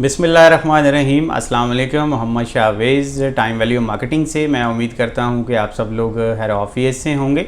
बिस्मिल्लाहिर्रहमानिर्रहीम। अस्सलाम वालेकुम। Mohammad Shahvez time value marketing से। मैं उम्मीद करता हूं कि आप सब लोग हेड ऑफिस से होंगे।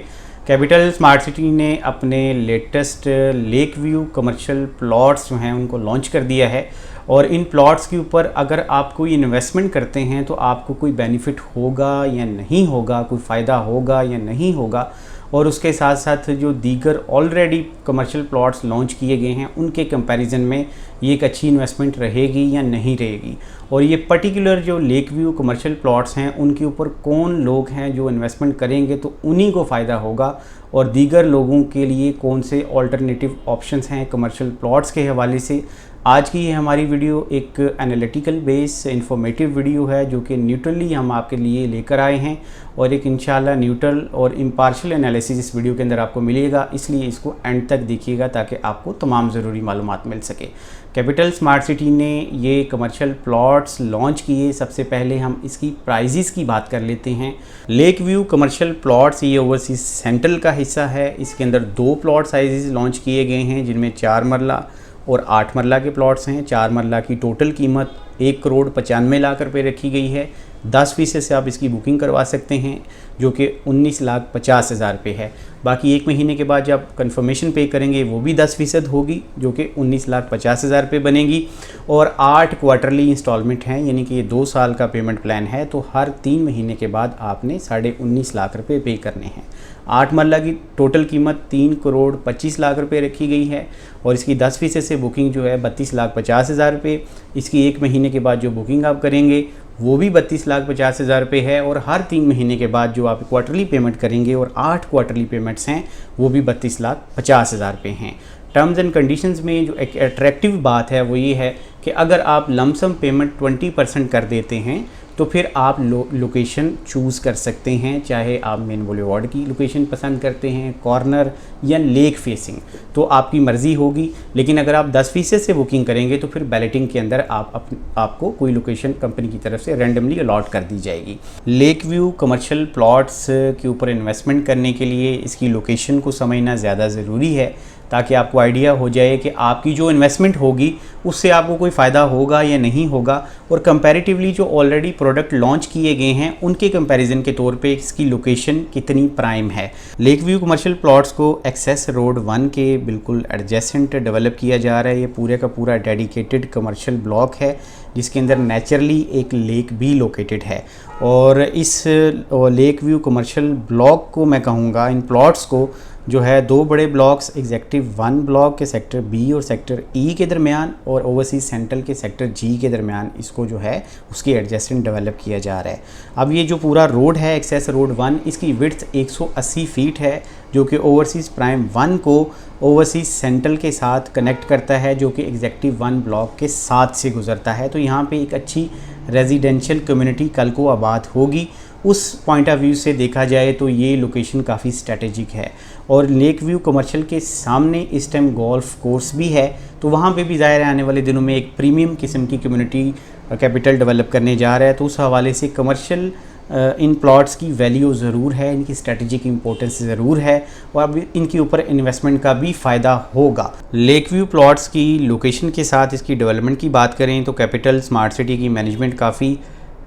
कैपिटल स्मार्ट सिटी ने अपने latest lake view commercial plots जो हैं उनको लॉन्च कर दिया है और इन प्लॉट्स के ऊपर अगर आप कोई इन्वेस्टमेंट करते हैं तो आपको कोई बेनिफिट होगा या नहीं होगा, कोई फ़ायदा होगा या नहीं होगा, और उसके साथ साथ जो दीगर ऑलरेडी कमर्शियल प्लॉट्स लॉन्च किए गए हैं उनके कंपैरिजन में ये एक अच्छी इन्वेस्टमेंट रहेगी या नहीं रहेगी, और ये पर्टिकुलर जो लेक व्यू कमर्शियल प्लॉट्स हैं उनके ऊपर कौन लोग हैं जो इन्वेस्टमेंट करेंगे तो उन्हीं को फ़ायदा होगा, और दीगर लोगों के लिए कौन से ऑल्टरनेटिव ऑप्शंस हैं कमर्शियल प्लॉट्स के हवाले से। आज की ये हमारी वीडियो एक एनालिटिकल बेस इंफॉर्मेटिव वीडियो है जो कि न्यूट्रली हम आपके लिए लेकर आए हैं, और एक इंशाल्लाह न्यूट्रल और इम्पार्शियल एनालिसिस इस वीडियो के अंदर आपको मिलेगा, इसलिए इसको एंड तक देखिएगा ताकि आपको तमाम ज़रूरी मालूमात मिल सके। कैपिटल स्मार्ट सिटी ने ये कमर्शियल प्लॉट्स लॉन्च किए। सबसे पहले हम इसकी प्राइजेस की बात कर लेते हैं। लेक व्यू कमर्शियल प्लॉट्स ये ओवरसीज सेंट्रल का हिस्सा है। इसके अंदर 2 प्लॉट साइजेस लॉन्च किए गए हैं जिनमें 4 मरला और 8 मरला के प्लॉट्स हैं। 4 मरला की टोटल कीमत 1,95,00,000 रुपये रखी गई है। 10% से आप इसकी बुकिंग करवा सकते हैं जो कि 19,50,000 रुपये है। बाकी 1 महीने के बाद जब कंफर्मेशन पे करेंगे वो भी 10% होगी जो कि 19,50,000 रुपये बनेगी, और 8 क्वार्टरली इंस्टॉलमेंट हैं, यानी कि ये 2 साल का पेमेंट प्लान है, तो हर 3 महीने के बाद आपने 19.5 रुपये पे करने हैं। 8 मरला की टोटल कीमत 3,25,00,000 रुपये रखी गई है और इसकी 10% से बुकिंग जो है 32,50,000 रुपये। इसकी 1 महीने के बाद जो बुकिंग आप करेंगे वो भी 32,50,000 रुपये है, और हर 3 महीने के बाद जो आप क्वार्टरली पेमेंट करेंगे, और 8 क्वार्टरली पेमेंट्स हैं वो भी 32,50,000 रुपये हैं। टर्म्स एंड कंडीशंस में जो एक अट्रैक्टिव बात है वो ये है कि अगर आप लमसम पेमेंट 20% कर देते हैं तो फिर आप लोकेशन चूज़ कर सकते हैं, चाहे आप मेन बुलेवार्ड की लोकेशन पसंद करते हैं, कॉर्नर या लेक फेसिंग, तो आपकी मर्ज़ी होगी। लेकिन अगर आप 10% से बुकिंग करेंगे तो फिर बैलेटिंग के अंदर आपको कोई लोकेशन कंपनी की तरफ से रैंडमली अलॉट कर दी जाएगी। लेक व्यू कमर्शियल प्लॉट्स के ऊपर इन्वेस्टमेंट करने के लिए इसकी लोकेशन को समझना ज़्यादा ज़रूरी है ताकि आपको आइडिया हो जाए कि आपकी जो इन्वेस्टमेंट होगी उससे आपको कोई फ़ायदा होगा या नहीं होगा, और कंपैरेटिवली जो ऑलरेडी प्रोडक्ट लॉन्च किए गए हैं उनके कंपैरिजन के तौर पे इसकी लोकेशन कितनी प्राइम है। लेक व्यू कमर्शियल प्लॉट्स को एक्सेस रोड 1 के बिल्कुल एडजेसेंट डेवलप किया जा रहा है। ये पूरे का पूरा डेडिकेटेड कमर्शियल ब्लॉक है जिसके अंदर नेचुरली एक लेक भी लोकेटेड है, और इस लेक व्यू कमर्शियल ब्लॉक को मैं कहूँगा, इन प्लॉट्स को जो है 2 बड़े ब्लॉक्स एग्जेक्टिव 1 ब्लॉक के सेक्टर बी और सेक्टर ई के दरमियान, और ओवरसीज सेंट्रल के सेक्टर जी के दरमियान इसको जो है उसके एडजेसेंट डेवलप किया जा रहा है। अब ये जो पूरा रोड है एक्सेस रोड 1, इसकी विड्थ 180 फीट है जो कि ओवरसीज प्राइम 1 को ओवरसीज सेंट्रल के साथ कनेक्ट करता है, जो कि एग्जेक्टिव 1 ब्लॉक के साथ से गुजरता है। तो यहाँ पे एक अच्छी रेजिडेंशियल कम्युनिटी कल को आबाद होगी। उस पॉइंट ऑफ व्यू से देखा जाए तो ये लोकेशन काफ़ी स्ट्रेटेजिक है, और लेक व्यू कमर्शियल के सामने इस टाइम गोल्फ कोर्स भी है, तो वहाँ पे भी ज़ाहिर है आने वाले दिनों में एक प्रीमियम किस्म की कम्युनिटी कैपिटल डेवलप करने जा रहा है। तो उस हवाले से कमर्शियल इन प्लॉट्स की वैल्यू ज़रूर है, इनकी स्ट्रेटेजिक इंपॉर्टेंस ज़रूर है, और अब इनके ऊपर इन्वेस्टमेंट का भी फ़ायदा होगा। लेक व्यू प्लॉट्स की लोकेशन के साथ इसकी डेवलपमेंट की बात करें तो कैपिटल स्मार्ट सिटी की मैनेजमेंट काफ़ी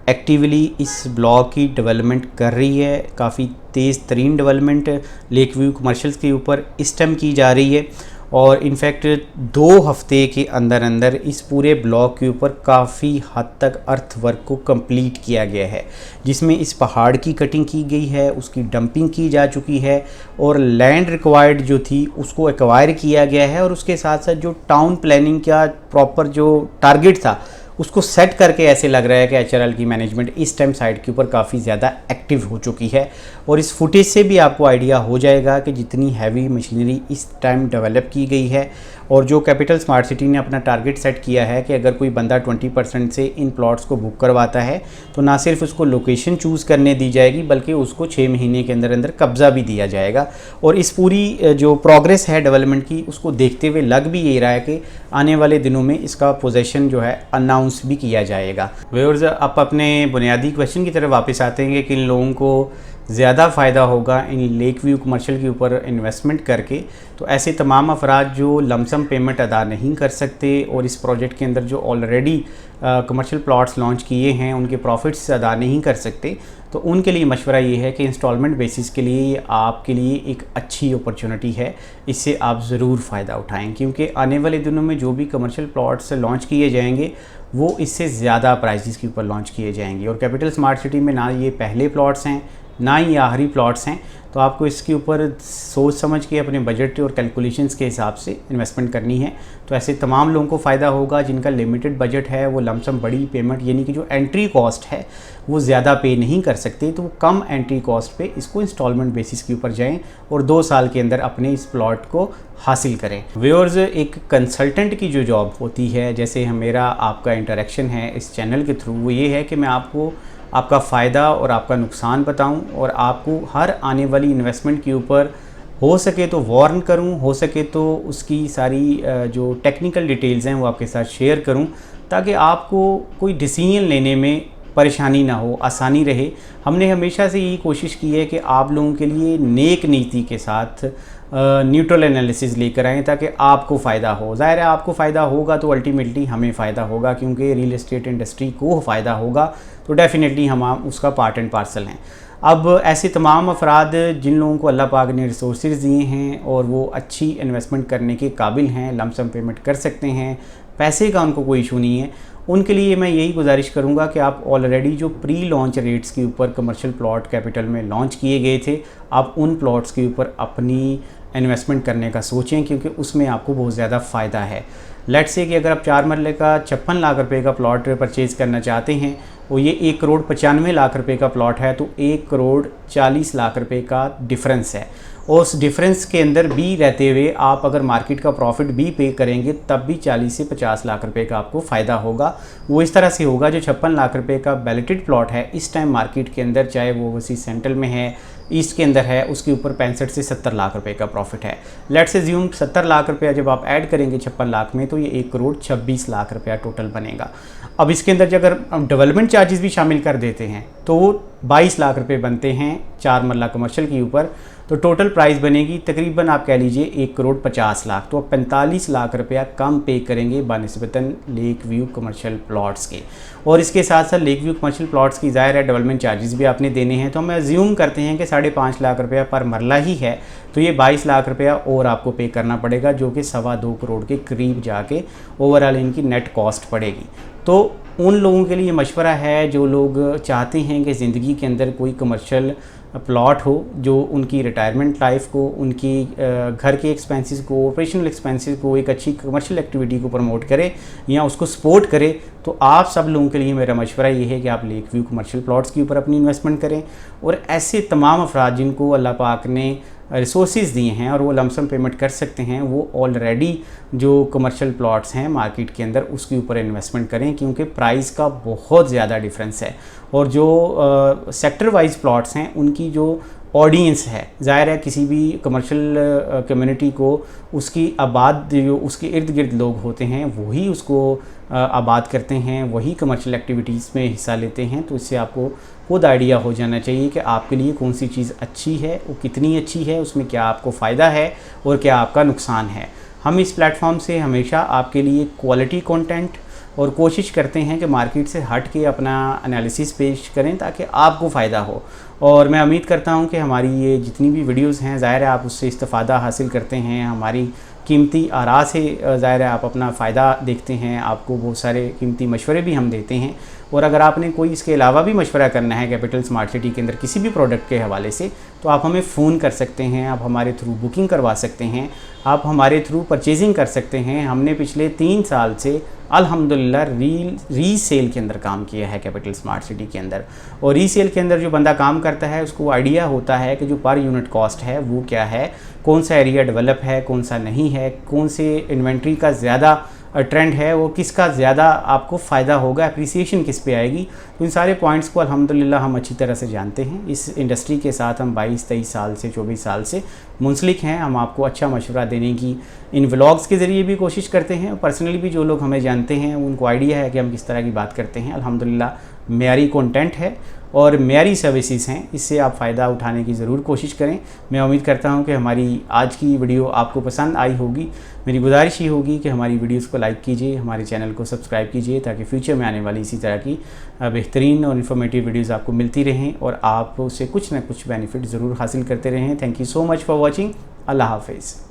एक्टिवली इस ब्लॉक की डेवलपमेंट कर रही है। काफ़ी तेज़ तरीन डेवलपमेंट लेक व्यू कमर्शियल्स के ऊपर इस टाइम की जा रही है, और इनफैक्ट 2 हफ्ते के अंदर अंदर इस पूरे ब्लॉक के ऊपर काफ़ी हद तक अर्थ वर्क को कंप्लीट किया गया है, जिसमें इस पहाड़ की कटिंग की गई है, उसकी डंपिंग की जा चुकी है, और लैंड रिक्वायर्ड जो थी उसको एक्वायर किया गया है, और उसके साथ साथ जो टाउन प्लानिंग का प्रॉपर जो टारगेट था उसको सेट करके ऐसे लग रहा है कि HRL की मैनेजमेंट इस टाइम साइट के ऊपर काफ़ी ज़्यादा एक्टिव हो चुकी है। और इस फुटेज से भी आपको आइडिया हो जाएगा कि जितनी हैवी मशीनरी इस टाइम डेवलप की गई है, और जो कैपिटल स्मार्ट सिटी ने अपना टारगेट सेट किया है कि अगर कोई बंदा 20% से इन प्लॉट्स को बुक करवाता है तो ना सिर्फ उसको लोकेशन चूज़ करने दी जाएगी बल्कि उसको 6 महीने के अंदर अंदर कब्ज़ा भी दिया जाएगा। और इस पूरी जो प्रोग्रेस है डेवलपमेंट की उसको देखते हुए लग भी यही रहा है कि आने वाले दिनों में इसका पोजेसन जो है अनाउंस भी किया जाएगा। व्यूअर्स, आप अपने बुनियादी क्वेश्चन की तरफ वापस आते हैं कि इन लोगों को ज़्यादा फ़ायदा होगा इन लेक व्यू कमर्शियल के ऊपर इन्वेस्टमेंट करके। तो ऐसे तमाम अफराद जो लमसम पेमेंट अदा नहीं कर सकते और इस प्रोजेक्ट के अंदर जो ऑलरेडी कमर्शियल प्लॉट्स लॉन्च किए हैं उनके प्रॉफिट्स अदा नहीं कर सकते, तो उनके लिए मशवरा ये है कि इंस्टॉलमेंट बेसिस के लिए ये आपके लिए एक अच्छी अपॉर्चुनिटी है। इससे आप ज़रूर फ़ायदा उठाएं, क्योंकि आने वाले दिनों में जो भी कमर्शियल प्लॉट्स लॉन्च किए जाएंगे वो इससे ज़्यादा प्राइसेस के ऊपर लॉन्च किए जाएंगे। और कैपिटल स्मार्ट सिटी में ना ये पहले प्लॉट्स हैं ना ही आखिरी प्लॉट्स हैं, तो आपको इसके ऊपर सोच समझ के अपने बजट और कैलकुलेशंस के हिसाब से इन्वेस्टमेंट करनी है। तो ऐसे तमाम लोगों को फ़ायदा होगा जिनका लिमिटेड बजट है, वो लमसम बड़ी पेमेंट यानी कि जो एंट्री कॉस्ट है वो ज़्यादा पे नहीं कर सकते, तो वो कम एंट्री कॉस्ट पे इसको इंस्टॉलमेंट बेसिस के ऊपर जाएं और 2 साल के अंदर अपने इस प्लॉट को हासिल करें। व्यूअर्स, एक कंसल्टेंट की जो जॉब होती है, जैसे मेरा आपका इंटरेक्शन है इस चैनल के थ्रू, वो ये है कि मैं आपको आपका फ़ायदा और आपका नुकसान बताऊं और आपको हर आने वाली इन्वेस्टमेंट के ऊपर हो सके तो वार्न करूं, हो सके तो उसकी सारी जो टेक्निकल डिटेल्स हैं वो आपके साथ शेयर करूं, ताकि आपको कोई डिसीजन लेने में परेशानी ना हो, आसानी रहे। हमने हमेशा से यही कोशिश की है कि आप लोगों के लिए नेक नीति के साथ न्यूट्रल एनालिसिस लेकर आएँ ताकि आपको फ़ायदा हो। ज़ाहिर है आपको फ़ायदा होगा तो अल्टीमेटली हमें फ़ायदा होगा, क्योंकि रियल एस्टेट इंडस्ट्री को फ़ायदा होगा तो डेफ़िनेटली हम उसका पार्ट एंड पार्सल हैं। अब ऐसे तमाम अफराद जिन लोगों को अल्लाह पाक ने रिसोर्सेज दिए हैं और वो अच्छी इन्वेस्टमेंट करने के काबिल हैं, लमसम पेमेंट कर सकते हैं, पैसे का उनको कोई इशू नहीं है, उनके लिए मैं यही गुजारिश करूंगा कि आप ऑलरेडी जो प्री लॉन्च रेट्स के ऊपर कमर्शियल प्लॉट कैपिटल में लॉन्च किए गए थे, आप उन प्लॉट्स के ऊपर अपनी इन्वेस्टमेंट करने का सोचें, क्योंकि उसमें आपको बहुत ज़्यादा फ़ायदा है। लेट्स से कि अगर आप 4 मरले का 56 लाख रुपए का प्लॉट परचेज़ करना चाहते हैं और ये 1 करोड़ 95 लाख रुपए का प्लॉट है, तो 1 करोड़ 40 लाख रुपए का डिफरेंस है। और उस डिफरेंस के अंदर भी रहते हुए आप अगर मार्केट का प्रॉफिट भी पे करेंगे तब भी 40 से 50 लाख रुपए का आपको फ़ायदा होगा। वो इस तरह से होगा, जो 56 लाख रुपए का बैलेटेड प्लॉट है इस टाइम मार्केट के अंदर, चाहे वो वसी सेंट्रल में है, ईस्ट के अंदर है, उसके ऊपर 65 से 70 लाख रुपए का प्रॉफिट है। लेट्स अज्यूम 70 लाख रुपया जब आप ऐड करेंगे 56 लाख में, तो ये 1 करोड़ 26 लाख रुपया टोटल बनेगा। अब इसके अंदर अगर डेवलपमेंट चार्जेस भी शामिल कर देते हैं तो वो 22 लाख रुपए बनते हैं 4 मरला कमर्शियल के ऊपर, तो टोटल प्राइस बनेगी तकरीबन आप कह लीजिए 1 करोड़ 50 लाख। तो आप 45 लाख रुपया कम पे करेंगे बानिस्बतन लेक व्यू कमर्शियल प्लॉट्स के। और इसके साथ साथ लेक व्यू कमर्शियल प्लॉट्स की ज़ाहिर है डेवलपमेंट चार्जेस भी आपने देने हैं, तो हम अज्यूम करते हैं कि 5.5 लाख रुपया पर मरला ही है, तो ये 22 लाख रुपया और आपको पे करना पड़ेगा, जो कि 2.25 करोड़ के करीब जाके ओवरऑल इनकी नेट कॉस्ट पड़ेगी। तो उन लोगों के लिए मशवरा है जो लोग चाहते हैं कि ज़िंदगी के अंदर कोई कमर्शियल प्लॉट हो जो उनकी रिटायरमेंट लाइफ को, उनकी घर के एक्सपेंसेस को, ऑपरेशनल एक्सपेंसेस को, एक अच्छी कमर्शियल एक्टिविटी को प्रमोट करे या उसको सपोर्ट करे, तो आप सब लोगों के लिए मेरा मशवरा ये है कि आप लेक व्यू कमर्शियल प्लॉट्स के ऊपर अपनी इन्वेस्टमेंट करें। और ऐसे तमाम अफराद जिनको अल्लाह पाक ने रिसोर्सेज दिए हैं और वो लमसम पेमेंट कर सकते हैं, वो ऑलरेडी जो कमर्शियल प्लॉट्स हैं मार्केट के अंदर उसके ऊपर इन्वेस्टमेंट करें, क्योंकि प्राइस का बहुत ज़्यादा डिफरेंस है। और जो सेक्टर वाइज प्लॉट्स हैं उनकी जो ऑडियंस है, ज़ाहिर है किसी भी कमर्शियल कम्युनिटी को उसकी आबाद जो उसके इर्द गिर्द लोग होते हैं वही उसको आबाद करते हैं, वही कमर्शियल एक्टिविटीज़ में हिस्सा लेते हैं। तो इससे आपको खुद आइडिया हो जाना चाहिए कि आपके लिए कौन सी चीज़ अच्छी है, वो कितनी अच्छी है, उसमें क्या आपको फ़ायदा है और क्या आपका नुकसान है। हम इस प्लेटफॉर्म से हमेशा आपके लिए क्वालिटी कंटेंट और कोशिश करते हैं कि मार्केट से हट के अपना एनालिसिस पेश करें ताकि आपको फ़ायदा हो। और मैं उम्मीद करता हूं कि हमारी ये जितनी भी वीडियोस हैं, ज़ाहिर है आप उससे इस्तेफ़ादा हासिल करते हैं, हमारी कीमती आरा से ज़ाहिर है आप अपना फ़ायदा देखते हैं, आपको बहुत सारे कीमती मशवरे भी हम देते हैं। और अगर आपने कोई इसके अलावा भी मशवरा करना है कैपिटल स्मार्ट सिटी के अंदर किसी भी प्रोडक्ट के हवाले से, तो आप हमें फ़ोन कर सकते हैं, आप हमारे थ्रू बुकिंग करवा सकते हैं, आप हमारे थ्रू परचेजिंग कर सकते हैं। हमने पिछले 3 साल से अल्हम्दुलिल्लाह रीसेल के अंदर काम किया है कैपिटल स्मार्ट सिटी के अंदर। और रीसेल के अंदर जो बंदा काम करता है उसको आइडिया होता है कि जो पर यूनिट कॉस्ट है वो क्या है, कौन सा एरिया डेवलप है, कौन सा नहीं है, कौन से इन्वेंट्री का ज़्यादा ट्रेंड है, वो किसका ज़्यादा आपको फ़ायदा होगा, अप्रिसिएशन किस पे आएगी। तो इन सारे पॉइंट्स को अल्हम्दुलिल्लाह हम अच्छी तरह से जानते हैं। इस इंडस्ट्री के साथ हम 22-23 साल से 24 साल से मुंसलिक हैं। हम आपको अच्छा मशवरा देने की इन व्लॉग्स के ज़रिए भी कोशिश करते हैं। पर्सनली भी जो लोग हमें जानते हैं उनको आइडिया है कि हम किस तरह की बात करते हैं। अल्हम्दुलिल्लाह मेयारी कंटेंट है और मेयरी सर्विसेज हैं, इससे आप फ़ायदा उठाने की ज़रूर कोशिश करें। मैं उम्मीद करता हूं कि हमारी आज की वीडियो आपको पसंद आई होगी। मेरी गुजारिश ये होगी कि हमारी वीडियोस को लाइक कीजिए, हमारे चैनल को सब्सक्राइब कीजिए, ताकि फ्यूचर में आने वाली इसी तरह की बेहतरीन और इन्फॉर्मेटिव वीडियोज़ आपको मिलती रहें और आप उससे कुछ ना कुछ बेनिफिट ज़रूर हासिल करते रहें। Thank you so much for watching. अल्लाह हाफिज़।